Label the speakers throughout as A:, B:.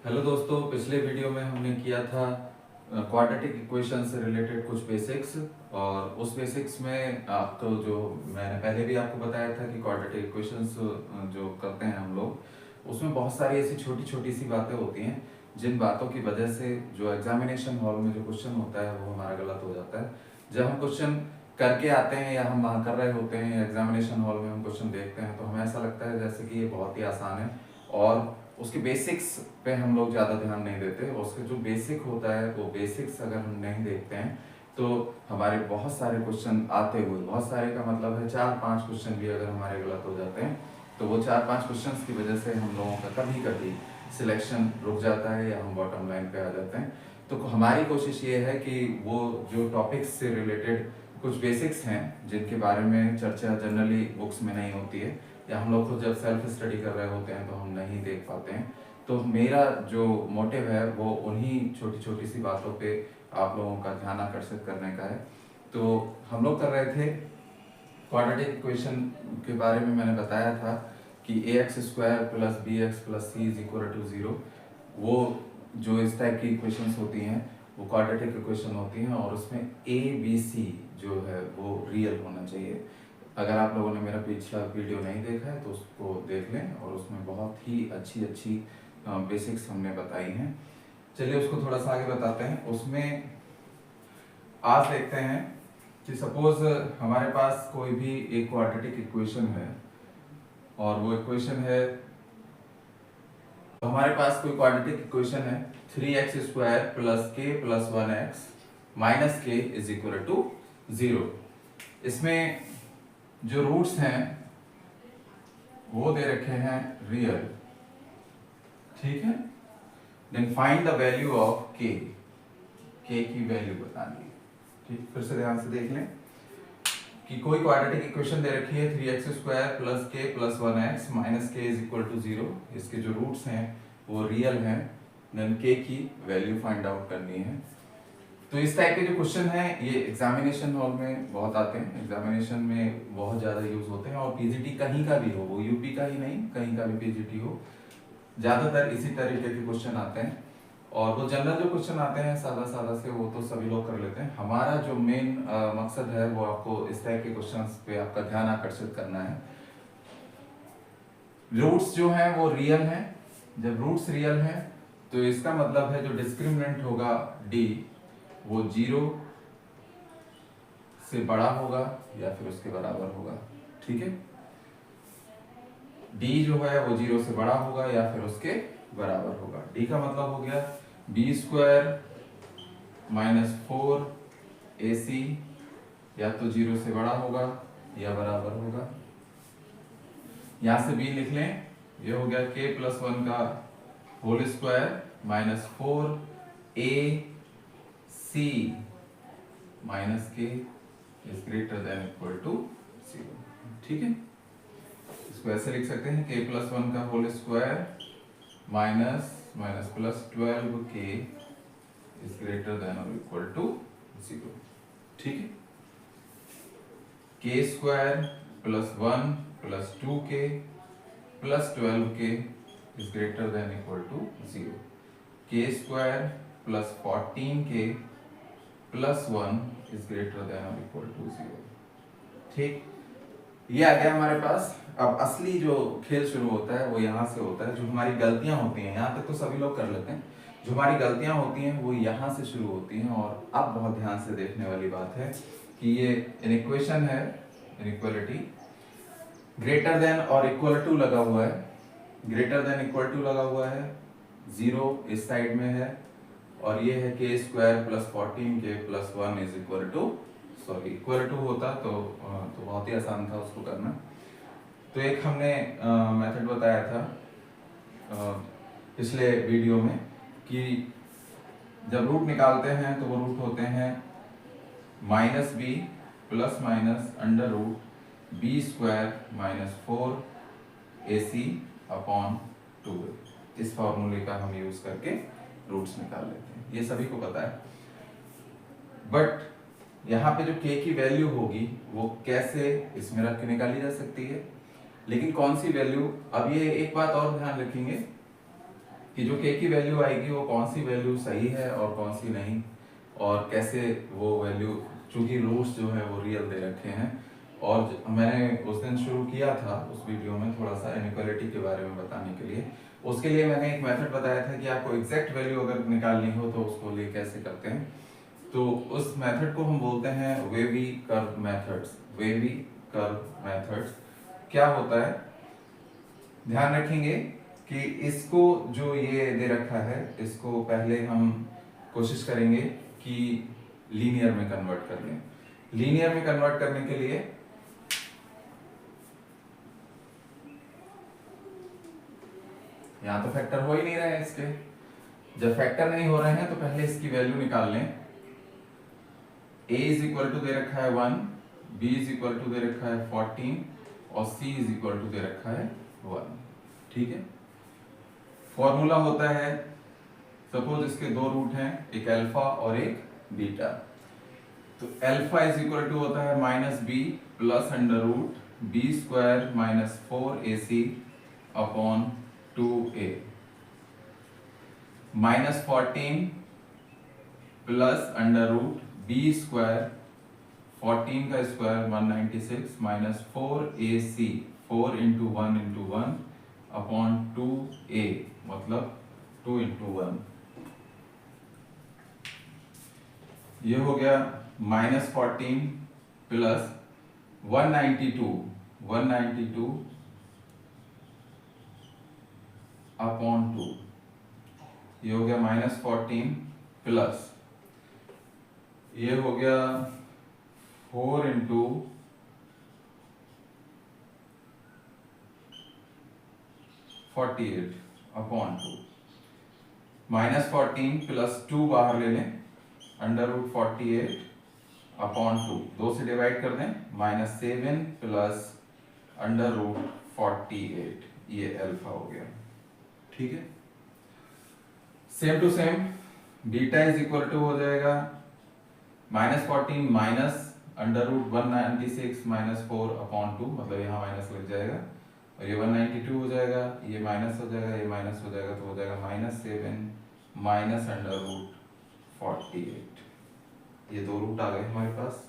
A: Hello दोस्तों, पिछले video में हमने किया था क्वाड्रेटिक इक्वेशन से रिलेटेड कुछ बेसिक्स। और उस बेसिक्स में आपको जो मैंने पहले भी आपको बताया था कि क्वाड्रेटिक इक्वेशंस जो करते हैं हम लोग, उसमें बहुत सारी ऐसी छोटी छोटी सी बातें होती हैं जिन बातों की वजह से जो एग्जामिनेशन हॉल में जो क्वेश्चन होता है वो हमारा गलत हो जाता है। जब हम क्वेश्चन करके आते हैं या हम वहाँ कर रहे होते हैं, एग्जामिनेशन हॉल में हम क्वेश्चन देखते हैं तो हमें ऐसा लगता है जैसे कि ये बहुत ही आसान है और उसके बेसिक्स पे हम लोग ज़्यादा ध्यान नहीं देते। उसके जो बेसिक होता है वो बेसिक्स अगर हम नहीं देखते हैं तो हमारे बहुत सारे क्वेश्चन आते हुए, बहुत सारे का मतलब है 4-5 क्वेश्चन भी अगर हमारे गलत हो जाते हैं तो वो 4-5 क्वेश्चन की वजह से हम लोगों का कभी कभी सिलेक्शन रुक जाता है या हम बॉटम लाइन पे आ जाते हैं। तो हमारी कोशिश ये है कि वो जो टॉपिक्स से रिलेटेड कुछ बेसिक्स हैं जिनके बारे में चर्चा जनरली बुक्स में नहीं होती है या हम लोग खुद जब सेल्फ स्टडी कर रहे होते हैं तो हम नहीं देख पाते हैं, तो मेरा जो मोटिव है वो उन्हीं छोटी छोटी सी बातों पे आप लोगों का ध्यान आकर्षित करने का है। तो हम लोग कर रहे थे क्वाड्रेटिक इक्वेशन के बारे में। मैंने बताया था कि ax² + bx + c = 0। वो जो इस टाइप की इक्वेशंस होती हैं वो क्वाड्रेटिक इक्वेशन होती हैं और उसमें a b c जो है वो रियल होना चाहिए। अगर आप लोगों ने मेरा पिछला वीडियो नहीं देखा है तो उसको देख लें और उसमें बहुत ही अच्छी अच्छी बेसिक्स हमने बताई हैं। चलिए उसको थोड़ा सा आगे बताते हैं। उसमें आज देखते हैं कि सपोज हमारे पास कोई भी एक क्वाड्रेटिक इक्वेशन है और वो इक्वेशन है, तो हमारे पास कोई क्वाड्रेटिक इक्वेशन है 3x² + k + 1x - k = 0। इसमें जो रूट्स हैं वो दे रखे हैं रियल, ठीक है। Then find the value of k की वैल्यू बतानी है, ठीक। फिर से ध्यान से देख लें कि कोई क्वाड्रेटिक इक्वेशन दे रखी है 3x² + k + 1x - k = 0। इसके जो रूट्स हैं वो रियल हैं। देन k की वैल्यू फाइंड आउट करनी है। तो इस टाइप के जो क्वेश्चन हैं ये एग्जामिनेशन हॉल में बहुत आते हैं, एग्जामिनेशन में बहुत ज़्यादा यूज होते हैं। और पीजीटी कहीं का भी हो, वो यूपी का ही नहीं, कहीं का भी पीजीटी हो, ज़्यादातर इसी तरीके के क्वेश्चन आते हैं। और वो जनरल जो क्वेश्चन आते हैं सादा सादा से वो तो सभी लोग कर लेते हैं। हमारा जो मेन मकसद है वो आपको इस टाइप के क्वेश्चंस पे आपका ध्यान आकर्षित करना है। रूट्स जो हैं वो रियल हैं। जब रूट्स रियल हैं तो इसका मतलब है जो डिस्क्रिमिनेंट होगा d वो 0 से बड़ा होगा या फिर उसके बराबर होगा, ठीक है। d जो है वो 0 से बड़ा होगा या फिर उसके बराबर होगा। d का मतलब हो गया b² - 4ac या तो 0 से बड़ा होगा या बराबर होगा। यहां से b लिख लें, ये हो गया k + 1 का होल स्क्वायर - 4ac - k > 0, ठीक है। इसको ऐसे लिख सकते हैं k + 1 का whole square minus plus 12k > 0, ठीक है। k² + 1 + 2k + 12k > 0, k² + 14k + 1 > 0, ठीक। ये आ गया हमारे पास। अब असली जो खेल शुरू होता है वो यहाँ से होता है। जो हमारी गलतियां होती हैं, यहाँ तक तो सभी लोग कर लेते हैं, जो हमारी गलतियां होती हैं वो यहाँ से शुरू होती हैं। और अब बहुत ध्यान से देखने वाली बात है कि ये इनइक्वेशन है, इनइक्वालिटी ग्रेटर देन और इक्वल टू लगा हुआ है, ग्रेटर देन इक्वल टू लगा हुआ है, 0 इस साइड में है और ये है k² + 14k + 1 = इक्वल टू होता तो बहुत ही आसान था उसको करना। तो एक हमने मेथड बताया था पिछले वीडियो में कि जब रूट निकालते हैं तो वो रूट होते हैं -b ± √b² - 4ac/2। इस फॉर्मूले का हम यूज करके रूट्स निकाल लेते हैं, ये सभी को पता है। बट यहाँ पे जो k की वैल्यू होगी वो कैसे इसमें रख के निकाली जा सकती है, लेकिन कौन सी वैल्यू। अब ये एक बात और ध्यान रखेंगे कि जो k की वैल्यू आएगी वो कौन सी वैल्यू सही है और कौन सी नहीं, और कैसे वो वैल्यू, चूंकि रूट्स जो है वो रियल दे रखे हैं। और मैंने उस दिन शुरू किया था उस वीडियो में थोड़ा सा इनइक्वालिटी के बारे में बताने के लिए। उसके लिए मैंने एक मेथड बताया था कि आपको एग्जैक्ट वैल्यू अगर निकालनी हो तो उसको लिए कैसे करते हैं। तो उस मेथड को हम बोलते हैं wavy curve methods. Wavy curve methods क्या होता है, ध्यान रखेंगे कि इसको जो ये दे रखा है इसको पहले हम कोशिश करेंगे कि लीनियर में कन्वर्ट कर लें। लीनियर में कन्वर्ट करने के लिए यहां तो फैक्टर हो ही नहीं रहे हैं इसके। जब फैक्टर नहीं हो रहे हैं तो पहले इसकी वैल्यू निकाल लें। a इज इक्वल टू दे रखा है 1, b इज इक्वल टू दे रखा है 14 और c इज इक्वल टू दे रखा है 1। ठीक है, फॉर्मूला होता है, सपोज इसके दो रूट हैं, एक अल्फा और एक बीटा। तो अल्फा इज इक्वल टू होता है minus B plus under root B square minus 4ac upon 2a, minus 14 plus under root B square 14 का square 196 minus 4ac 4 into 1 into 1 upon 2a मतलब 2 into 1। ये हो गया माइनस 14 प्लस 192 अपॉन 2। ये हो गया माइनस 14 प्लस ये हो गया 4 इंटू 48 अपॉन 2। माइनस 14 प्लस 2 बाहर ले लें, अंडर रूट 48 अपॉन 2, 2 से डिवाइड कर दें, माइनस 7 प्लस अंडर रूट 48, ये अल्फा हो गया। ठीक है, same to same beta is equal to हो जाएगा minus 14 minus under root 196 minus 4 upon 2, मतलब यहाँ माइनस लग जाएगा और ये 192 हो जाएगा, ये माइनस हो जाएगा, ये माइनस हो जाएगा, तो हो जाएगा माइनस 7 माइनस अंडर रूट 48। ये दो रूट आ गए हमारे पास।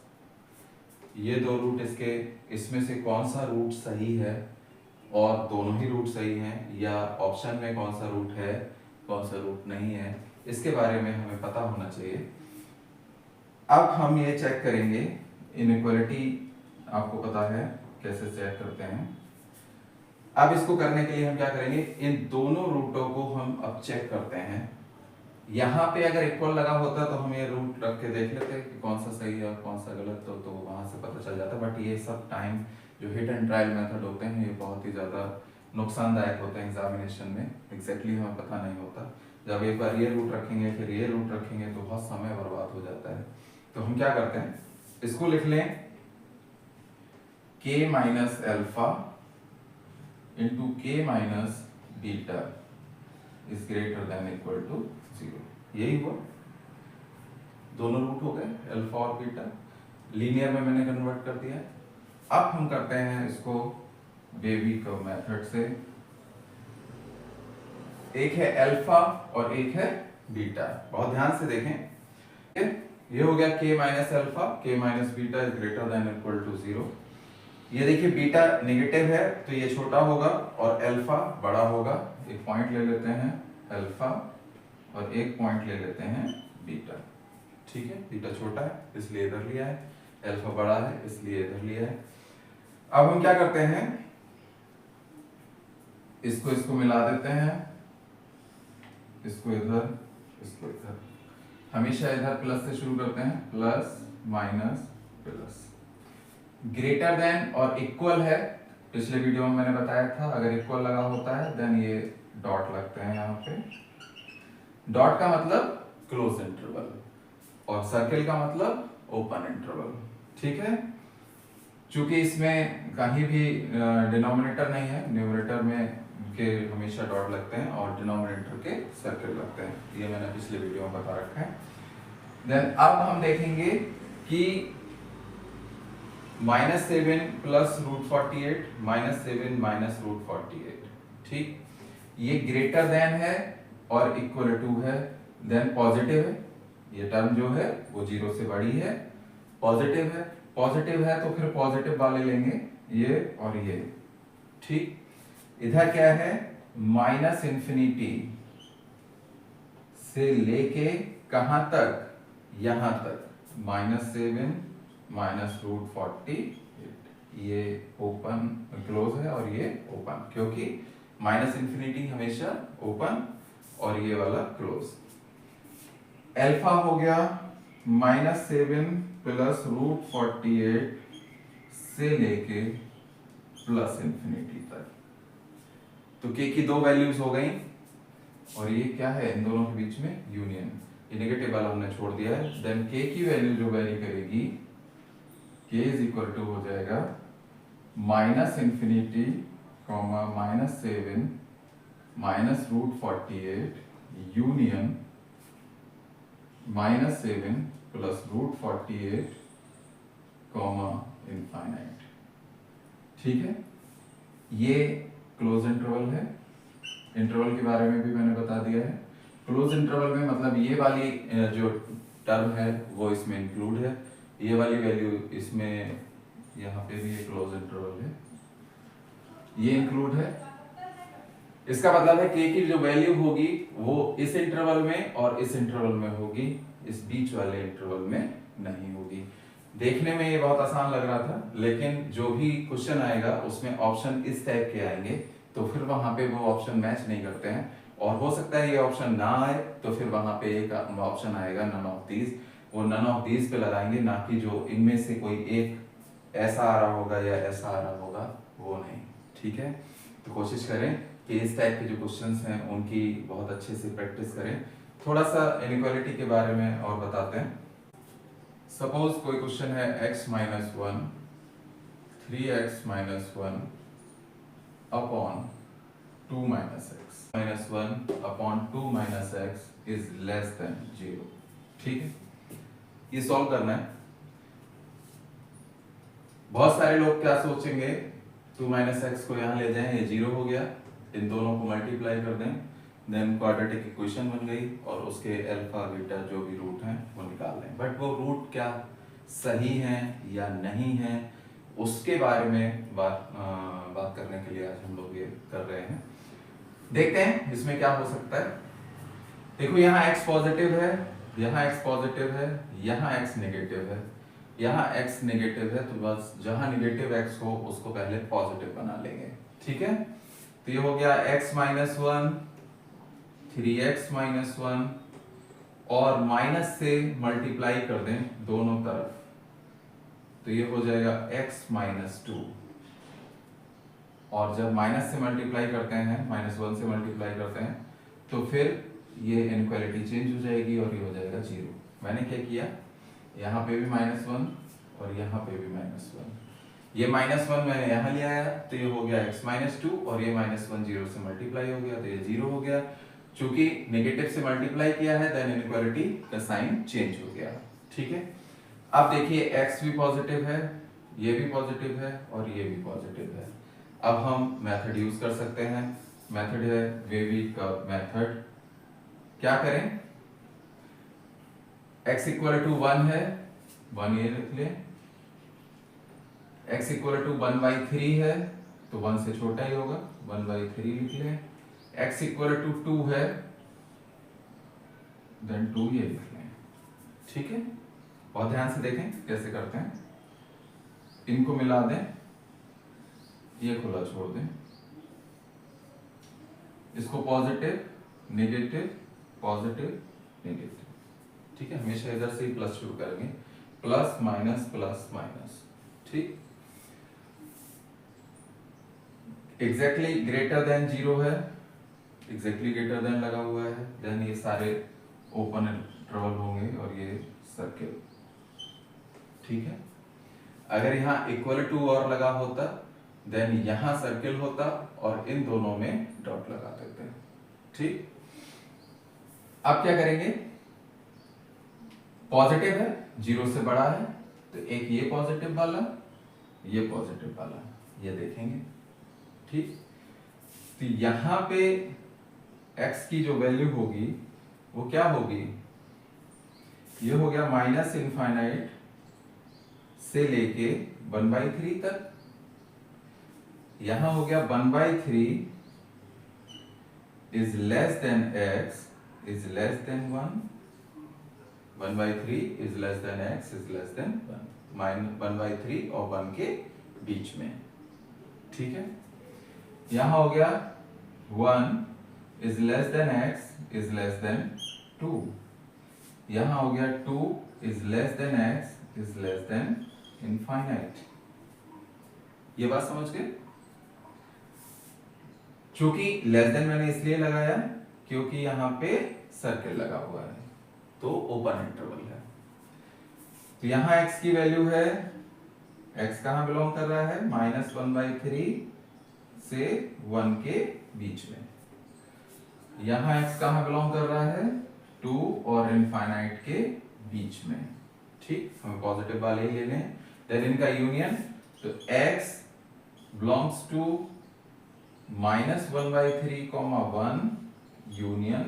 A: ये दो रूट इसके, इसमें से कौन सा रूट सही है और दोनों ही रूट सही हैं, या ऑप्शन में कौन सा रूट है कौन सा रूट नहीं है, इसके बारे में हमें पता होना चाहिए। अब हम ये चेक करेंगे, इनइक्वालिटी आपको पता है कैसे चेक करते हैं। अब इसको करने के लिए हम क्या करेंगे, इन दोनों रूटों को हम अब चेक करते हैं। यहाँ पे अगर इक्वल लगा होता तो हम ये रूट रख के देख लेते कि कौन सा सही है और कौन सा गलत, तो वहां से पता चल जाता। बट ये सब टाइम जो हिट एंड ट्रायल मेथड होते हैं ये बहुत ही ज़्यादा नुकसानदायक होते हैं एग्जामिनेशन में। एग्जैक्टली हमें पता नहीं होता, जब एक बार ये रूट रखेंगे फिर ये रूट रखेंगे तो बहुत समय बर्बाद हो जाता है। तो हम क्या करते हैं, इसको लिख लें k minus alpha into k minus beta is greater than equal to 0। यही हुआ, दोनों रूट हो गए अल्फा और बीटा, लीनियर में मैंने कन्वर्ट कर दिया। अब हम करते हैं इसको वेवी कर्व मेथड से। एक है अल्फा और एक है बीटा, बहुत ध्यान से देखें। ये हो गया k minus alpha, k minus beta is greater than equal to 0। ये देखिए बीटा नेगेटिव है तो ये छोटा होगा और अल्फा बड़ा होगा। एक पॉइंट ले लेते हैं अल्फा और एक पॉइंट ले लेते हैं बीटा। ठीक है, बीटा छोटा है इसलिए इधर लिया है, अल्फा बड़ा है इसलिए इधर लिया है। अब हम क्या करते हैं, इसको मिला देते हैं, इसको इधर इसको इधर। हमेशा इधर प्लस से शुरू करते हैं, plus minus plus. Greater than और इक्वल है, पिछले वीडियो में मैंने बताया था अगर इक्वल लगा होता है देन ये डॉट लगते हैं यहाँ पे। डॉट का मतलब क्लोज इंटरवल और सर्किल का मतलब ओपन इंटरवल। ठीक है, चूंकि इसमें कहीं भी डिनोमिनेटर नहीं है, न्यूमरेटर में के हमेशा डॉट लगते हैं और डिनोमिनेटर के सर्किल लगते हैं, ये मैंने पिछले वीडियो में बता रखा है। देन अब हम देखेंगे कि -7 प्लस रूट 48 -7 माइनस रूट 48। ठीक, ये ग्रेटर देन है और इक्वल टू है, देन पॉजिटिव है, ये टर्म जो है वो 0 से बड़ी है, पॉजिटिव है, पॉजिटिव है तो फिर पॉजिटिव वाले लेंगे ये और ये। ठीक, इधर क्या है, माइनस इंफिनिटी से लेके कहां तक, यहां तक, -7 -√40, ये ओपन क्लोज है और ये ओपन, क्योंकि माइनस इंफिनिटी हमेशा ओपन और ये वाला क्लोज। अल्फा हो गया -7 +√48 से लेके प्लस इंफिनिटी तक। तो के की दो वैल्यूज हो गई और ये क्या है, इन दोनों के बीच में यूनियन, ये नेगेटिव वाला हमने छोड़ दिया है। देन के की वैल्यू जो वेरी करेगी, के इज इक्वल टू हो जाएगा -इंफिनिटी -7 -√48 यूनियन -7 +√48 इनफाइनाइट। ठीक है, ये क्लोज इंटरवल है। इंटरवल के बारे में भी मैंने बता दिया है। क्लोज इंटरवल में मतलब ये वाली जो टर्म है वो इसमें इंक्लूड है, ये वाली वैल्यू इसमें, यहाँ पे भी ये क्लोज इंटरवल है, ये इंक्लूड है। इसका मतलब है के की जो वैल्यू होगी वो इस इंटरवल में और इस इंटरवल में होगी, इस बीच वाले इंटरवल में नहीं होगी। देखने में ये बहुत आसान लग रहा था, लेकिन जो भी क्वेश्चन आएगा उसमें ऑप्शन इस टाइप के आएंगे, तो फिर वहां पे वो ऑप्शन मैच नहीं करते हैं, और हो सकता है ये ऑप्शन ना आए तो फिर वहां पे एक ऑप्शन आएगा नन ऑफ दीज, वो नन ऑफ दीज पे लगाएंगे, ना कि जो इनमें से कोई एक ऐसा आ रहा होगा या ऐसा आ रहा होगा, वो नहीं। ठीक है, तो कोशिश करें कि इस टाइप के जो क्वेश्चंस हैं उनकी बहुत अच्छे से प्रैक्टिस करें। थोड़ा सा इनइक्वालिटी के बारे में और बताते हैं। सपोज कोई क्वेश्चन है x - 1 3x - 1 upon 2 - x -1 upon 2 - x is less than 0। ठीक है, ये सॉल्व करना है। बहुत सारे लोग क्या सोचेंगे, 2 - x को यहाँ ले जाएं, ये 0 हो गया, इन दोनों को मल्टीप्लाई कर दें, देन क्वाड्रेटिक इक्वेशन बन गई और उसके अल्फा बीटा जो भी रूट हैं वो निकाल लें। बट वो रूट क्या सही हैं या नहीं हैं, उसके बारे में बात करने के लिए आज हम लोग ये कर रहे हैं। देखते हैं इसमें क्या हो सकता है। देखो, यहाँ x पॉजिटिव है, यहाँ x पॉजिटिव है, यहाँ x नेगेटिव है, यहाँ x नेगेटिव है, तो बस जहां नेगेटिव x हो उसको पहले पॉजिटिव बना लेंगे। ठीक है, तो ये हो गया x - 1 3x - 1 और माइनस से मल्टीप्लाई कर दें दोनों तरफ, तो ये हो जाएगा x - 2, और जब माइनस से मल्टीप्लाई करते हैं, -1 से मल्टीप्लाई करते हैं, तो फिर ये इनइक्वालिटी चेंज हो जाएगी और ये हो जाएगा 0। मैंने क्या किया, यहाँ पे भी -1 और यहाँ पे भी -1, ये -1 मैंने यहाँ ले आया, तो ये हो गया x - 2 और ये -1 0 से मल्टीप्लाई हो गया तो ये 0 हो गया। चूंकि नेगेटिव से मल्टीप्लाई किया है, देन इनइक्वालिटी का साइन चेंज हो गया। ठीक है, अब देखिए x भी पॉजिटिव है, ये भी पॉजिटिव है और ये भी पॉजिटिव है। अब हम मेथड यूज कर सकते हैं। मेथड है वेवी का मेथड। क्या करें, x = 1 है, 1 ये लिख लें, x = 1/3 है तो 1 से छोटा ही होगा, 1/3 लिख लें। x = 2 है, देन 2 ये लिख लें। ठीक है, बहुत ध्यान से देखें कैसे करते हैं। इनको मिला दें, ये खुला छोड़ दें, इसको पॉजिटिव नेगेटिव पॉजिटिव नेगेटिव। ठीक है, हमेशा इधर से ही प्लस शुरू करेंगे, प्लस माइनस प्लस माइनस। ठीक, एग्जैक्टली ग्रेटर देन 0 है, एग्जैक्टली ग्रेटर देन लगा हुआ है, देन ये सारे ओपन इंटरवल होंगे और ये सर्किल। ठीक है, अगर यहाँ इक्वल टू और लगा होता, देन यहाँ सर्किल होता और इन दोनों में डॉट लगा देते हैं। ठीक, अब क्या करेंगे, पॉजिटिव है, 0 से बड़ा है, तो एक ये पॉजिटिव वाला, ये पॉजिटिव वाला, ये देखेंगे। ठीक, तो यहां पे x की जो वैल्यू होगी वो क्या होगी, ये हो गया माइनस इनफाइनाइट से लेके 1/3 तक, यहां हो गया 1/3 is less then x is less than 1, 1/3 is less then x is less than 1, minus 1/3 और 1 के बीच में, ठीक है। यहां हो गया 1 is less then x is less than 2, यहां हो गया 2 is less then x is less then infinite. ये बात समझ गए? चूंकि लेस देन मैंने इसलिए लगाया क्योंकि यहां पे सर्किल लगा हुआ है तो ओपन इंटरवल है। तो यहां x की वैल्यू है, x कहां बिलोंग कर रहा है, -1/3 से 1 के बीच में। यहां x कहां बिलोंग कर रहा है, 2 और इनफाइनाइट के बीच में, ठीक। हमें पॉजिटिव वाले ही लेने हैं, देन इनका यूनियन, तो x belongs to -1/3, 1 union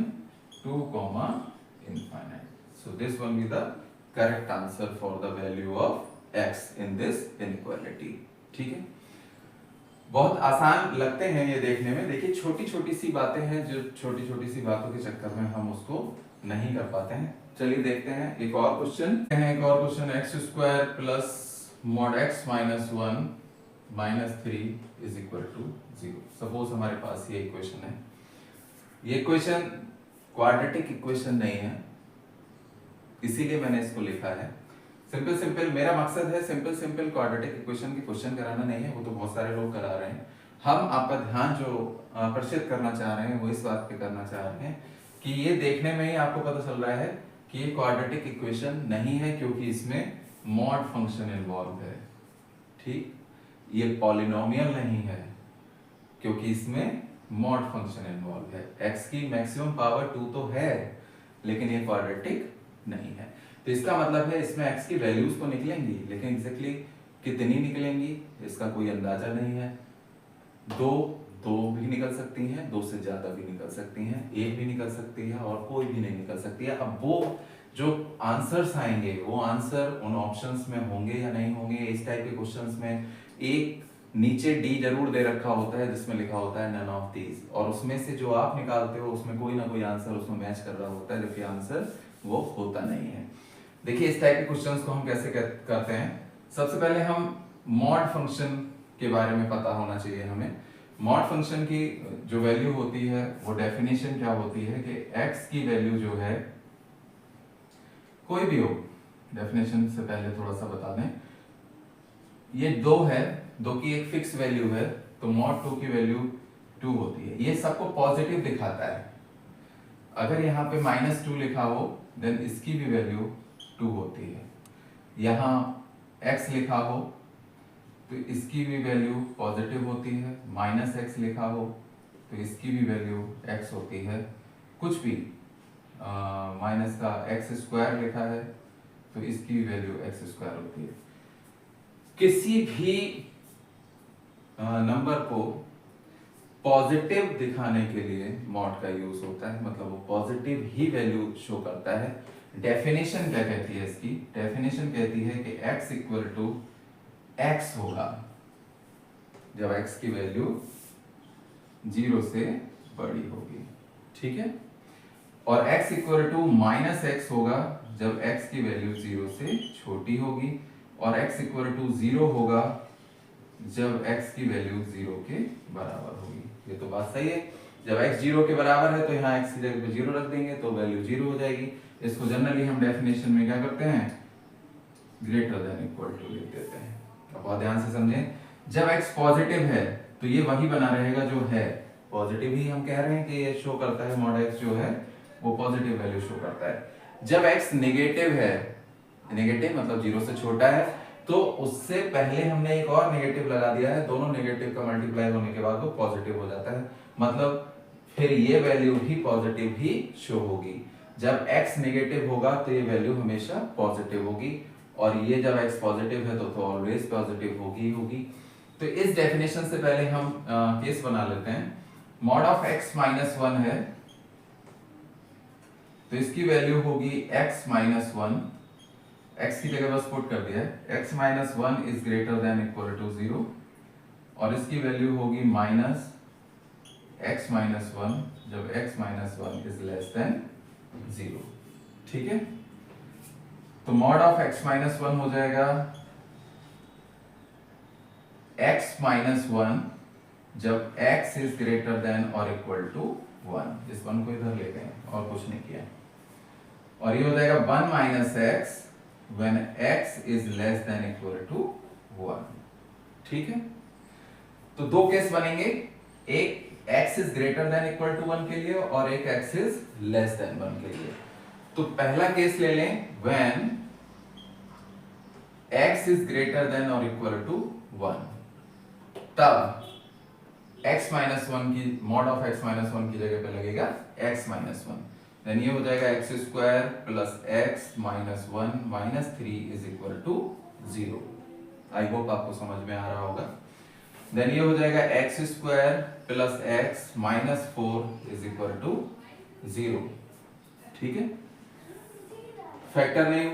A: 2, infinite. So this one be the correct answer for the value of x in this inequality. ठीक है, बहुत आसान लगते हैं ये देखने में। देखिए छोटी छोटी सी बातें हैं जो छोटी छोटी सी बातों के चक्कर में हम उसको नहीं कर पाते हैं। चलिए देखते हैं एक और question x² plus mod x minus 1 minus 3 is equal to 0। Suppose हमारे पास ये इक्वेशन है, ये इक्वेशन क्वाड्रेटिक इक्वेशन नहीं है, इसीलिए मैंने इसको लिखा है। सिंपल मेरा मकसद है सिंपल क्वाड्रेटिक इक्वेशन की क्वेश्चन कराना नहीं है, वो तो बहुत सारे लोग करा रहे हैं। हम आपका ध्यान जो आकर्षित करना चाह रहे हैं वो इस बात पे करना चाह रहे हैं कि ये देखने में ही आपको पता चल रहा है कि ये क्वाड्रेटिक इक्वेशन नहीं है क्योंकि इसमें मॉड फंक्शन इन्वॉल्व है, ठीक। ये पॉलिनोमियल नहीं है क्योंकि इसमें मॉड फंक्शन इन्वॉल्व है। x की मैक्सिमम पावर 2 तो है लेकिन ये क्वाड्रेटिक नहीं है, तो इसका मतलब है इसमें x की वैल्यूज तो निकलेंगी लेकिन एग्जैक्टली कितनी निकलेंगी इसका कोई अंदाजा नहीं है। दो भी निकल सकती हैं, 2 से ज्यादा भी निकल सकती हैं, 1 भी निकल सकती है और कोई भी नहीं निकल सकती है। अब वो जो आंसर्स आएंगे वो आंसर उन ऑप्शंस में होंगे या नहीं होंगे। इस टाइप के क्वेश्चंस में एक नीचे डी जरूर दे रखा होता है जिसमें लिखा होता है नन ऑफ दीज, और उसमें से जो आप निकालते हो उसमें कोई ना कोई आंसर उसमें मैच कर रहा होता है जबकि आंसर वो होता नहीं है। देखिए इस टाइप के क्वेश्चंस को हम कैसे करते हैं। सबसे पहले हम मॉड फंक्शन के बारे में पता होना चाहिए हमें। मॉड फंक्शन की जो वैल्यू होती है वो डेफिनेशन क्या होती है कि x की वैल्यू जो है कोई भी हो, डेफिनेशन से पहले थोड़ा सा बता दें, ये 2 है, 2 की एक फिक्स वैल्यू है तो मॉड 2 की वैल्यू 2 होती है। ये सबको पॉजिटिव दिखाता है। अगर यहाँ पे -2 लिखा हो देन इसकी भी वैल्यू 2 होती है। यहाँ x लिखा हो तो इसकी भी वैल्यू पॉजिटिव होती है, -x लिखा हो तो इसकी भी वैल्यू x होती है। कुछ भी माइनस का x² लिखा है तो इसकी भी वैल्यू x² होती है। किसी भी नंबर को पॉजिटिव दिखाने के लिए मॉड का यूज होता है, मतलब वो पॉजिटिव ही वैल्यू शो करता है। डेफिनेशन क्या कहती है इसकी, डेफिनेशन कहती है कि x इक्वल टू x होगा जब x की वैल्यू 0 से बड़ी होगी, ठीक है, और x इक्वल टू -x होगा जब x की वैल्यू 0 से छोटी होगी, और x इक्वल टू 0 होगा जब x की वैल्यू 0 के बराबर होगी। ये तो बात सही है, जब x 0 के बराबर है तो यहाँ x की जगह पे 0 रख देंगे तो वैल्यू 0 हो जाएगी। इसको जनरली हम डेफिनेशन में क्या करते हैं, ग्रेटर देन इक्वल टू लिख देते हैं। अब बहुत ध्यान से समझें, जब x पॉजिटिव है तो ये वही बना रहेगा जो है, पॉजिटिव ही हम कह रहे हैं कि ये शो करता है, मॉड x जो है वो पॉजिटिव वैल्यू शो करता है। जब x नेगेटिव है, नेगेटिव मतलब 0 से छोटा है, तो उससे पहले हमने एक और नेगेटिव लगा दिया है, दोनों नेगेटिव का मल्टीप्लाई होने के बाद वो पॉजिटिव हो जाता है, मतलब फिर ये वैल्यू भी पॉजिटिव ही शो होगी। जब x नेगेटिव होगा तो ये वैल्यू हमेशा पॉजिटिव होगी, और ये जब x पॉजिटिव है तो ऑलवेज पॉजिटिव होगी। तो इस डेफिनेशन से पहले हम केस बना लेते हैं। मॉड ऑफ x -1 है, तो इसकी वैल्यू होगी x माइनस वन, x की जगह बस पुट कर दिया है, x minus one is greater than equal to 0, और इसकी वैल्यू होगी माइनस x माइनस वन जब x minus one is less than 0। ठीक है, तो mod of x minus one हो जाएगा x माइनस वन जब x इज ग्रेटर देन और इक्वल टू 1। इस वन को इधर ले गए और कुछ नहीं किया, और ये हो जाएगा 1 minus X when x is less than equal to 1। ठीक है, तो दो केस बनेंगे, एक x is greater than equal to 1 के लिए और एक x इज लेस देन 1 के लिए। तो पहला केस ले लें when x is greater than और इक्वल टू 1, तब x माइनस वन की mod of x minus one की जगह पे लगेगा x माइनस वन, देन ये हो जाएगा X square plus X minus one minus three is equal to 0। I hope आपको समझ में आ रहा होगा। देन ये हो जाएगा X square plus X minus four is equal to 0। ठीक है, फैक्टर नहीं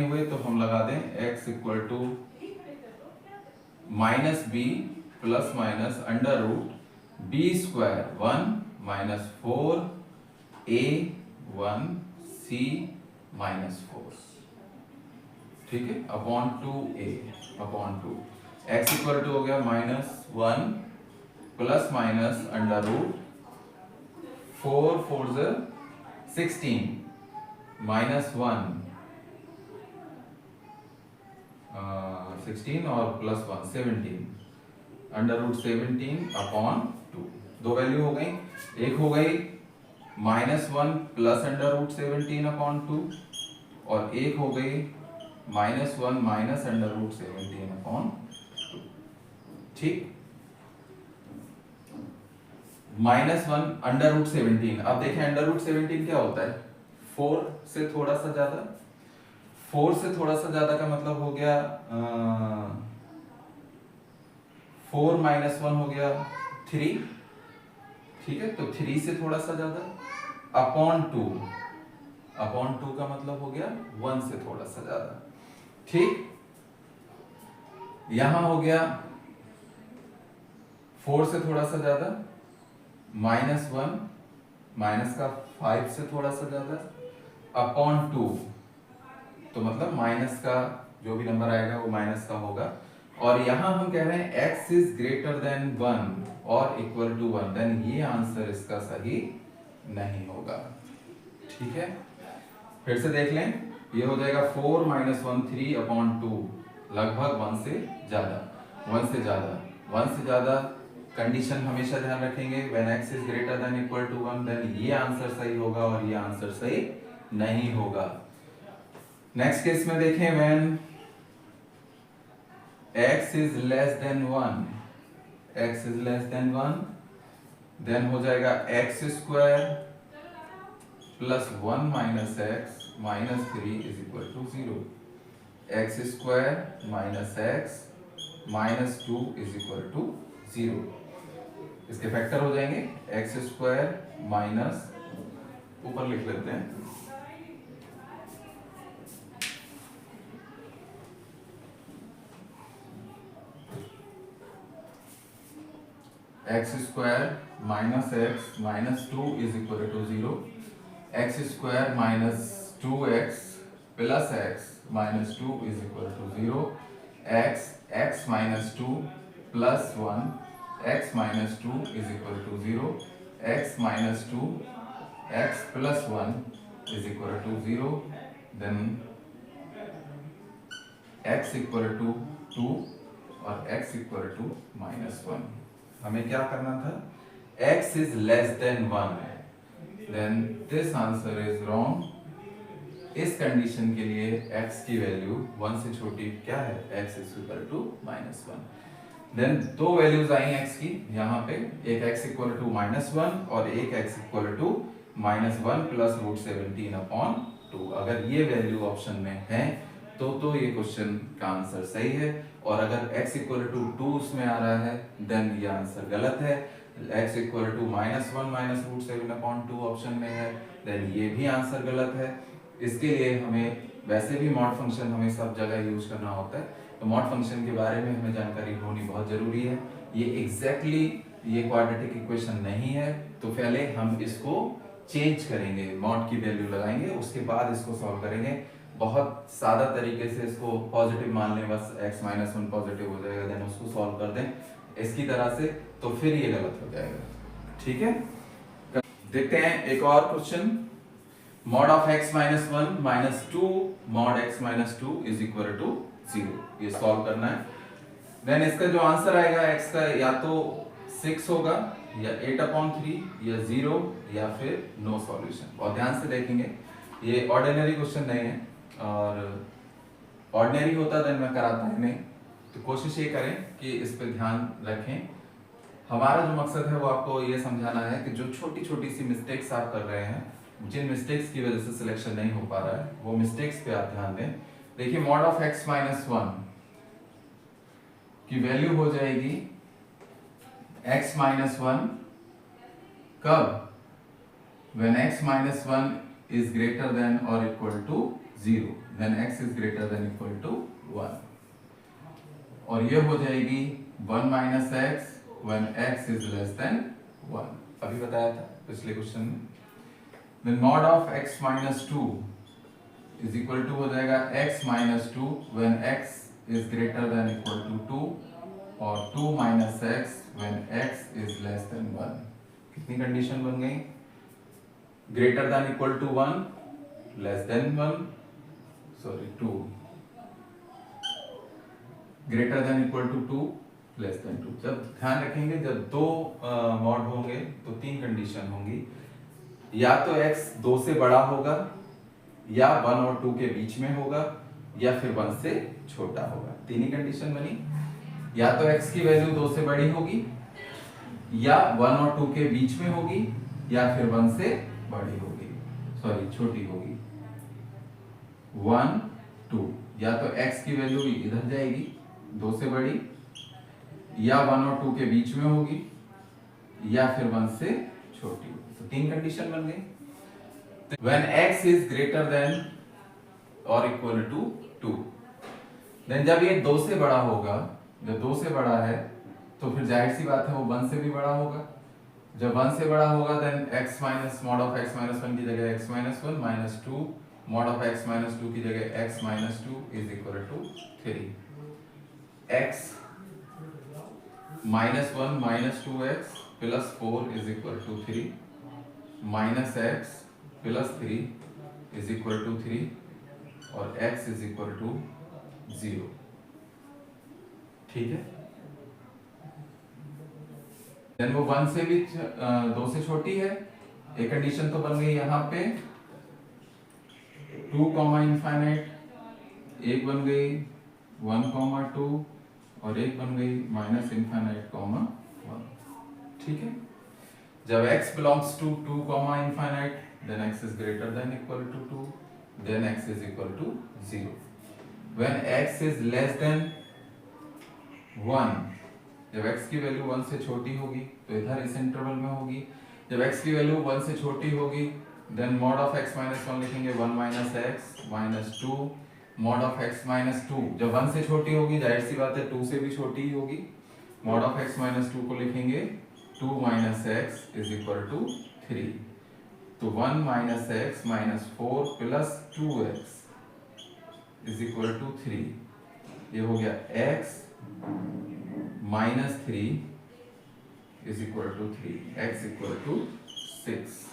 A: हुए तो हम लगा दें x equal to minus B plus minus under root B square 1 minus 4 a 1 c minus 4। ठीक है, upon 2a upon 2, x equal to हो गया minus 1 plus minus under root 4 4 16 minus 1 16 और प्लस 1 17 अंडर रूट 17 अपॉन 2। दो value हो गई, एक हो गई minus 1 plus under root 17 upon 2 और एक हो गई minus 1 minus under root 17 upon 2। ठीक, माइनस 1 अंडर रूट 17, अब देखें अंडर रूट 17 क्या होता है, 4 से थोड़ा सा ज्यादा, 4 से थोड़ा सा ज्यादा का मतलब हो गया 4 माइनस 1 हो गया 3। ठीक है, तो 3 से थोड़ा सा ज्यादा अपॉन 2, अपॉन 2 का मतलब हो गया 1 से थोड़ा सा ज्यादा। ठीक, यहां हो गया 4 से थोड़ा सा ज्यादा माइनस 1 माइनस का 5 से थोड़ा सा ज्यादा अपॉन 2, तो मतलब माइनस का जो भी नंबर आएगा वो माइनस का होगा। और यहां हम कह रहे हैं x इज ग्रेटर देन 1 और इक्वल टू 1, देन ये आंसर इसका सही नहीं होगा। ठीक है, फिर से देख लें, ये हो जाएगा 4 माइनस 1 3 अपॉन 2, लगभग 1 से ज्यादा कंडीशन हमेशा ध्यान रखेंगे, when x is greater than equal to 1, then ये आंसर सही होगा और ये आंसर सही नहीं होगा। नेक्स्ट केस में देखें, when x is less than 1, then हो जाएगा x square plus 1 minus X minus 3 is equal to 0। X square minus X minus 2 is equal to 0। इसके फैक्टर हो जाएंगे एक्स स्क्वायर माइनस, ऊपर लिख लेते हैं X square minus X minus 2 is equal to 0, X square minus 2x plus X minus 2 is equal to 0, X minus 2 plus 1 x minus 2 is equal to 0, x minus 2 x plus 1 is equal to 0, then x equal to 2 और x equal to minus 1। हमें क्या करना था, x is less than 1, then this answer is wrong। इस condition के लिए x की value 1 से छोटी क्या है, x is equal to minus 1। Then दो वैल्यूज आई x की यहाँ पे, एक x इक्वल टू -1 और एक x equal to -1 plus root 17 upon 2। अगर ये वैल्यू ऑप्शन में है तो ये क्वेश्चन का आंसर सही है, और अगर x इक्वल टू 2 उसमें आ रहा है देन ये आंसर गलत है। x equal to -1 minus root 7 upon 2 option में है, देन ये भी आंसर गलत है। इसके लिए हमें वैसे भी मॉड फंक्शन हमें सब जगह यूज करना होता है, तो मॉड फंक्शन के बारे में हमें जानकारी होनी बहुत जरूरी है। ये एग्जैक्टली ये क्वाड्रेटिक इक्वेशन नहीं है, तो पहले हम इसको चेंज करेंगे, मॉड की वैल्यू लगाएंगे, उसके बाद इसको सॉल्व करेंगे। बहुत सादा तरीके से इसको पॉजिटिव मान लें, बस x माइनस 1 पॉजिटिव हो जाएगा, देन उसको सॉल्व कर दें इसकी तरह से, तो फिर ये गलत हो जाएगा। ठीक है, देखते हैं एक और question. Mod of x minus 1 minus 2 mod x minus 2 is equal to 0, ये सॉल्व करना है। देन इसका जो आंसर आएगा x का या तो 6 होगा या 8/3 या 0 या फिर नो सॉल्यूशन। बहुत ध्यान से देखेंगे, ये ऑर्डिनरी क्वेश्चन नहीं है, और ऑर्डिनरी होता देन मैं कराता ही नहीं, तो कोशिश ये करें कि इस पे ध्यान रखें। हमारा जो मकसद है वो आपको ये समझाना है कि जो छोटी छोटी सी मिस्टेक्स आप कर रहे हैं, जिन मिस्टेक्स की वजह से सिलेक्शन नहीं हो पा रहा है, वो मिस्टेक्स पे आप ध्यान दें। देखिए मॉड ऑफ x माइनस 1 की वैल्यू हो जाएगी x माइनस 1 कब, when x minus 1 is greater than or equal to 0, then x is greater than equal to 1, और ये हो जाएगी 1 minus x when x is less than 1, अभी बताया था पिछले क्वेश्चन में। then mod of x minus 2 is equal to हो जाएगा x minus 2 when x is greater than equal to 2, और 2 minus x when x is less than 1। कितनी condition बन गई, greater than equal to 1, less than 1, sorry 2, greater than equal to 2, less than 2। जब ध्यान रखेंगे, जब दो मॉड होंगे तो तीन कंडीशन होंगी, या तो x 2 से बड़ा होगा, या 1 और 2 के बीच में होगा, या फिर 1 से छोटा होगा। तीन ही कंडीशन बनी, या तो x की वैल्यू 2 से बड़ी होगी, या 1 और 2 के बीच में होगी, या फिर 1 से बड़ी होगी, सॉरी छोटी होगी। 1 2, या तो x की वैल्यू इधर जाएगी 2 से बड़ी, या 1 और 2 के बीच में होगी, या फिर 1 से छोटी होगी। तो तीन कंडीशन बन गई। When x is greater than or equal to 2, then जब ये 2 से बड़ा होगा, जब 2 से बड़ा है तो फिर जाहिर सी बात है वो 1 से भी बड़ा होगा। जब 1 से बड़ा होगा then x minus mod of x minus 1 की जगह x माइनस 1 माइनस 2 मॉड ऑफ x माइनस 2 की जगह x minus 2 is equal to 3। x minus 1 minus 2x plus 4 is equal to 3 minus x plus 3 is equal to 3 और x is equal to 0। ठीक है, then वो 1 से भी 2 से छोटी है। एक कंडीशन तो बन गई यहाँ पे 2 कॉमा इनफाइनाइट, एक बन गई 1 कॉमा 2 और एक बन गई माइनस इनफाइनाइट कॉमा 1। ठीक है, जब x belongs to 2 comma infinite then x is greater than equal to 2, then x is equal to 0। When x is less than 1, जब x की वैल्यू 1 से छोटी होगी तो इधर इस इंटरवल में होगी। जब x की वैल्यू 1 से छोटी होगी then mod of x minus 1 लिखेंगे 1 माइनस x माइनस 2 मॉड ऑफ x माइनस 2। जब 1 से छोटी होगी जाहिर सी बात है 2 से भी छोटी ही होगी। मॉड ऑफ x माइनस 2 को लिखेंगे 2 minus x is equal to 3। तो 1 minus x minus 4 plus 2x is equal to 3। ये हो गया x minus 3 is equal to 3, x equal to 6।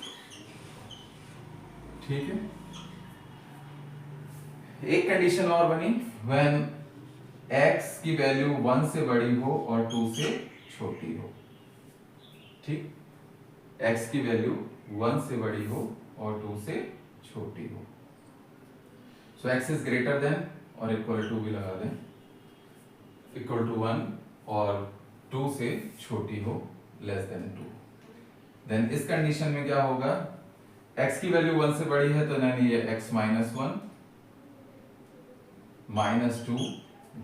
A: ठीक है, एक कंडीशन और बनी व्हेन x की वैल्यू 1 से बड़ी हो और 2 से छोटी हो। ठीक, x की वैल्यू 1 से बड़ी हो और 2 से छोटी हो। सो x इज ग्रेटर देन और इक्वल टू भी लगा दें, इक्वल टू 1 और 2 से छोटी हो, लेस देन 2। देन इस कंडीशन में क्या होगा, x की वैल्यू 1 से बड़ी है तो यानी ये x माइनस 1 माइनस 2,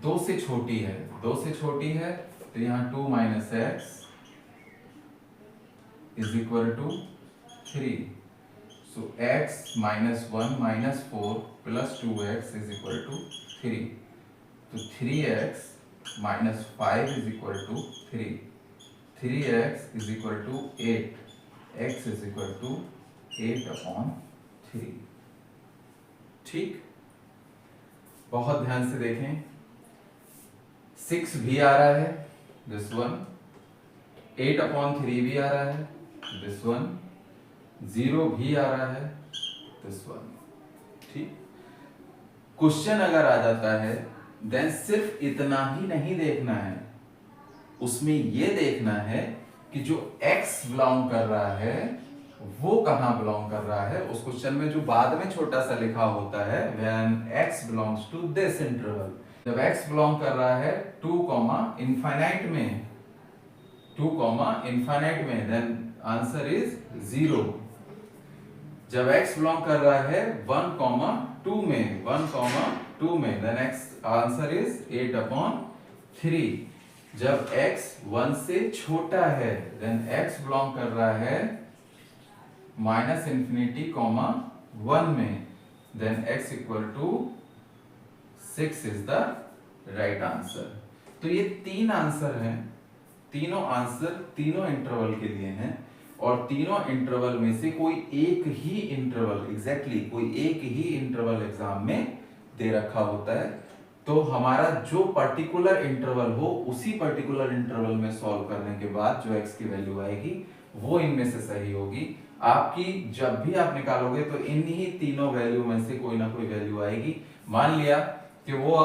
A: 2 से छोटी है, 2 से छोटी है तो यहाँ 2 minus x is equal to 3। So x minus 1 minus 4 plus 2x is equal to 3। तो 3x minus 5 is equal to 3, 3x is equal to 8, x is equal to 8/3। ठीक, बहुत ध्यान से देखें। 6 भी आ रहा है, दिस वन। 8/3 भी आ रहा है, दिस वन। 0 भी आ रहा है, दिस वन। ठीक, क्वेश्चन अगर आ जाता है देन सिर्फ इतना ही नहीं देखना है, उसमें यह देखना है कि जो x बिलोंग कर रहा है वो कहां बिलोंग कर रहा है। उस क्वेश्चन में जो बाद में छोटा सा लिखा होता है when x belongs to this interval, जब x बिलोंग कर रहा है 2, इनफाइनाइट में, 2, इनफाइनाइट में, देन आंसर इज 0। जब x बिलोंग कर रहा है 1, 2 में, 1, 2 में, देन x आंसर इज 8/3। जब x 1 से छोटा है देन x बिलोंग कर रहा है माइनस इन्फिनिटी, 1 में, then x equal to 6 is the right answer. तो ये 3 आंसर हैं, तीनों आंसर तीनों इंटरवल के लिए हैं, और तीनों इंटरवल में से कोई एक ही इंटरवल, एग्जैक्टली कोई एक ही इंटरवल एग्जाम में दे रखा होता है। तो हमारा जो पर्टिकुलर इंटरवल हो उसी पर्टिकुलर इंटरवल में सॉल्व करने के बाद जो x की वैल्यू आएगी वो इनमें से सही होगी। आपकी जब भी आप निकालोगे तो इन्हीं तीनों वैल्यू में से कोई ना कोई वैल्यू आएगी। मान लिया कि वो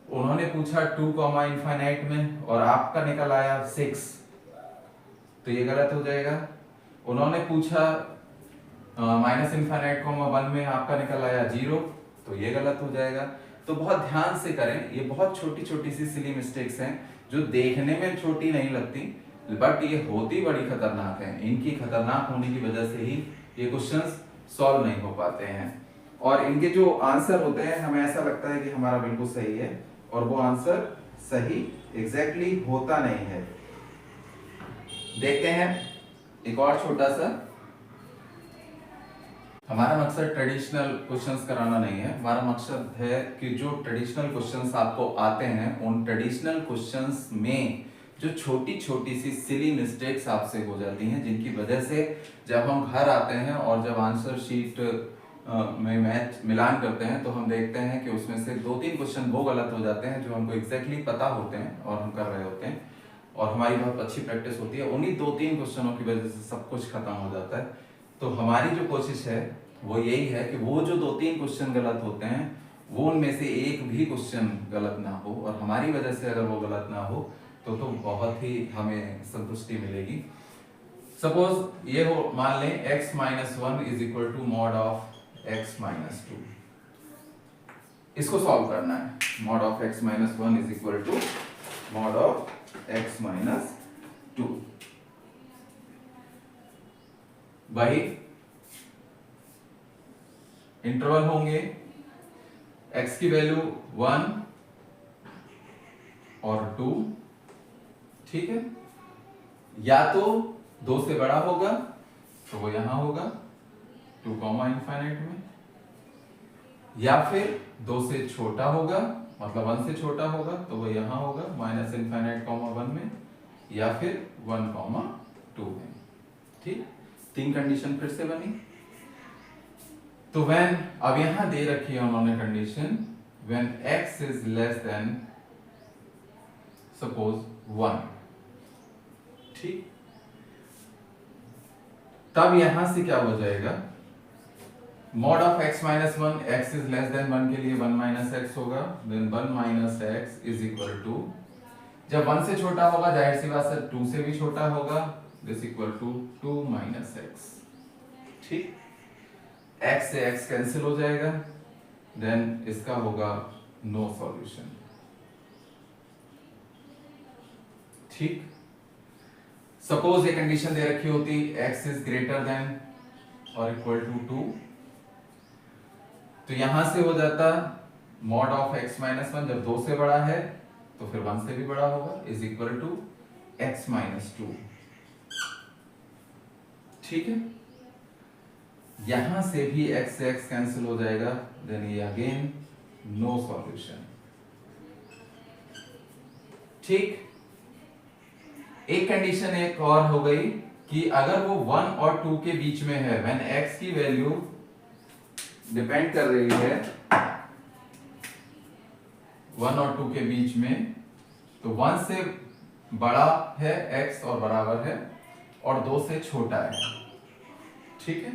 A: उन्होंने पूछा 2, इनफाइनाइट में और आपका निकल आया 6, तो ये गलत हो जाएगा। उन्होंने पूछा माइनस इनफाइनाइट, 1 में, आपका निकल आया 0, तो ये गलत हो जाएगा। तो बहुत ध्यान से करें, ये बहुत छोटी छोटी सी सिली मिस्टेक्स हैं जो देखने में छोटी नहीं लगती बट ये होती बड़ी खतरनाक है। इनकी खतरनाक होने की वजह से ही ये क्वेश्चंस सॉल्व नहीं हो पाते हैं, और इनके जो आंसर होते हैं हमें ऐसा लगता है कि हमारा बिल्कुल सही है और वो आंसर सही एग्जैक्टली होता नहीं है। देखते हैं एक और छोटा सा। हमारा मकसद ट्रेडिशनल क्वेश्चंस कराना नहीं है, हमारा मकसद है कि जो ट्रेडिशनल क्वेश्चंस आपको आते हैं उन ट्रेडिशनल क्वेश्चंस में जो छोटी छोटी सी सिली मिस्टेक्स आपसे हो जाती हैं, जिनकी वजह से जब हम घर आते हैं और जब आंसर शीट में मैच मिलान करते हैं तो हम देखते हैं कि उसमें से 2-3 क्वेश्चन वो गलत हो जाते हैं जो हमको एग्जैक्टली पता होते हैं और हम कर रहे होते हैं और हमारी बहुत अच्छी प्रैक्टिस होती है। उन्हीं 2-3 क्वेश्चनों की वजह से सब कुछ खत्म हो जाता है। तो हमारी जो कोशिश है वो यही है कि वो जो 2-3 क्वेश्चन गलत होते हैं वो उनमें से एक भी क्वेश्चन गलत ना हो, और हमारी वजह से अगर वो गलत ना हो तो बहुत ही हमें संतुष्टि मिलेगी। सपोज ये हो, मान लें x minus 1 is equal to mod of x minus 2। इसको सॉल्व करना है। Mod of x minus 1 is equal to mod of x minus 2। भाई इंटरवल होंगे, x की वैल्यू 1 और 2, ठीक है। या तो 2 से बड़ा होगा तो वो यहां होगा 2, इनफाइनाइट में, या फिर 2 से छोटा होगा मतलब 1 से छोटा होगा तो वो यहां होगा माइनस इनफाइनाइट, 1 में, या फिर 1, 2 में। ठीक, 3 कंडीशन फिर से बनी। तो व्हेन, अब यहां दे रखी है उन्होंने condition, when x is less than suppose 1, ठीक। तब यहां से क्या हो जाएगा, mod of x minus 1, x is less than 1 के लिए 1 माइनस एक्स होगा, then 1 minus X is equal to, जब 1 से छोटा होगा जाहिर सी बात है 2 से भी छोटा होगा, this equal to 2 minus X, ठीक। x से x कैंसिल हो जाएगा, देन इसका होगा नो सॉल्यूशन, ठीक। सपोज ये कंडीशन दे रखी होती x इज ग्रेटर देन और इक्वल टू 2, तो यहां से हो जाता मॉड ऑफ x माइनस 1, जब 2 से बड़ा है तो फिर 1 से भी बड़ा होगा, is equal to x minus 2, ठीक है। यहां से भी x से x कैंसिल हो जाएगा, देन ये अगेन नो सॉल्यूशन। ठीक, एक कंडीशन एक और हो गई कि अगर वो 1 और 2 के बीच में है, व्हेन x की वैल्यू डिपेंड कर रही है 1 और 2 के बीच में, तो 1 से बड़ा है x और बराबर है, और 2 से छोटा है। ठीक है,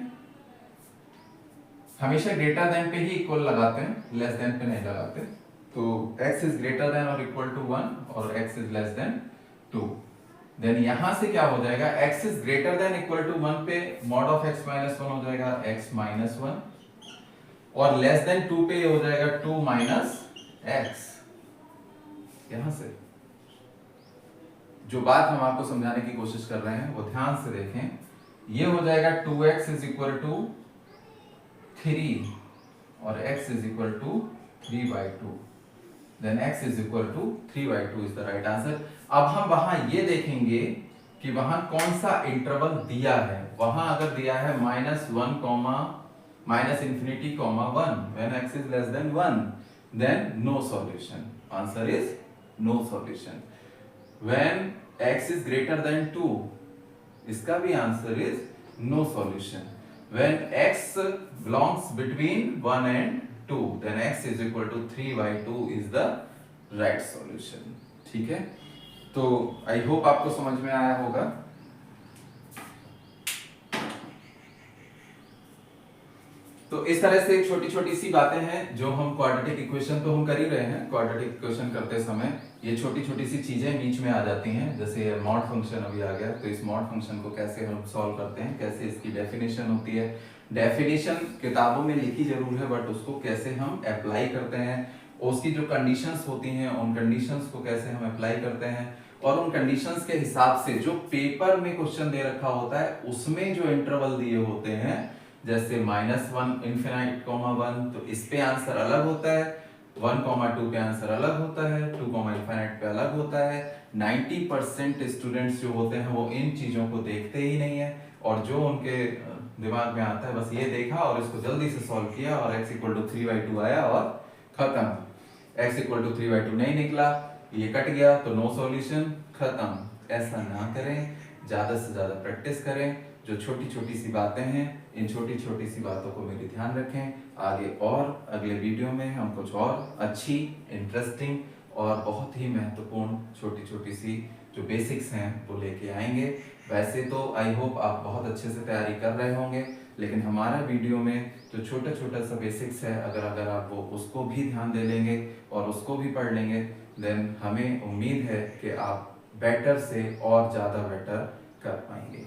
A: हमेशा ग्रेटर देन पे ही इक्वल लगाते हैं, लेस देन पे नहीं लगाते। तो x इज ग्रेटर देन और इक्वल टू 1 और x is less than 2। Then यहां से क्या हो जाएगा, x is greater than equal to 1 पे मॉड ऑफ x माइनस 1 हो जाएगा x माइनस 1, और लेस देन 2 पे ये हो जाएगा 2 माइनस x। यहां से जो बात हम आपको समझाने की कोशिश कर रहे हैं वो ध्यान से देखें, ये हो जाएगा 2x इज इक्वल टू 3 और x is equal to 3/2, then x is equal to 3/2 is the right answer. अब हम वहां ये देखेंगे कि वहां कौन सा इंटरवल दिया है। वहां अगर दिया है -1, -∞, 1 when x is less than 1, then no solution. Answer is no solution. When x is greater than 2, इसका भी answer is no solution. When x belongs between 1 and 2, then x is equal to 3/2 is the right solution. ठीक है, तो आई hope आपको समझ में आया होगा। तो इस तरह से छोटी छोटी सी बातें हैं जो हम क्वाड्रेटिक इक्वेशन तो हम कर ही रहे हैं। क्वाड्रेटिक इक्वेशन करते समय ये छोटी छोटी सी चीजें बीच में आ जाती हैं, जैसे मॉड फंक्शन अभी आ गया, तो इस मॉड फंक्शन को कैसे हम सॉल्व करते हैं, कैसे इसकी डेफिनेशन होती है। डेफिनेशन किताबों में लिखी जरूर है, बट उसको कैसे हम अप्लाई करते हैं, उसकी जो कंडीशंस होती हैं उन कंडीशंस को कैसे हम अप्लाई करते हैं, और उन कंडीशंस के हिसाब से जो पेपर में क्वेश्चन दे रखा होता है उसमें जो इंटरवल दिए होते हैं, जैसे -1 ∞, 1, तो इस पे आंसर अलग होता है, 1, 2 पे आंसर अलग होता है, 2, ∞ पे अलग होता है। 90% स्टूडेंट्स जो होते हैं वो इन चीजों को देखते ही नहीं है, और जो उनके दिमाग में आता है बस ये देखा और इसको जल्दी से सॉल्व किया और x इक्वल टू 3/2 आया और खत्म। x इक्वल टू 3/2 नहीं निकला, ये कट गया, तो नो सॉल्यूशन, खत्म। ऐसा ना करें, ज्यादा से ज्यादा प्रैक्टिस करें। जो छोटी छोटी सी बातें हैं, इन छोटी छोटी सी बातों को मेरे ध्यान रखें। आगे और अगले वीडियो में हम कुछ और अच्छी, इंटरेस्टिंग और बहुत ही महत्वपूर्ण छोटी छोटी सी जो बेसिक्स हैं वो लेके आएंगे। वैसे तो आई होप आप बहुत अच्छे से तैयारी कर रहे होंगे, लेकिन हमारा वीडियो में जो छोटा छोटा सा बेसिक्स है, अगर आप वो उसको भी ध्यान दे लेंगे और उसको भी पढ़ लेंगे, देन हमें उम्मीद है कि आप बेटर से और ज़्यादा बेटर कर पाएंगे।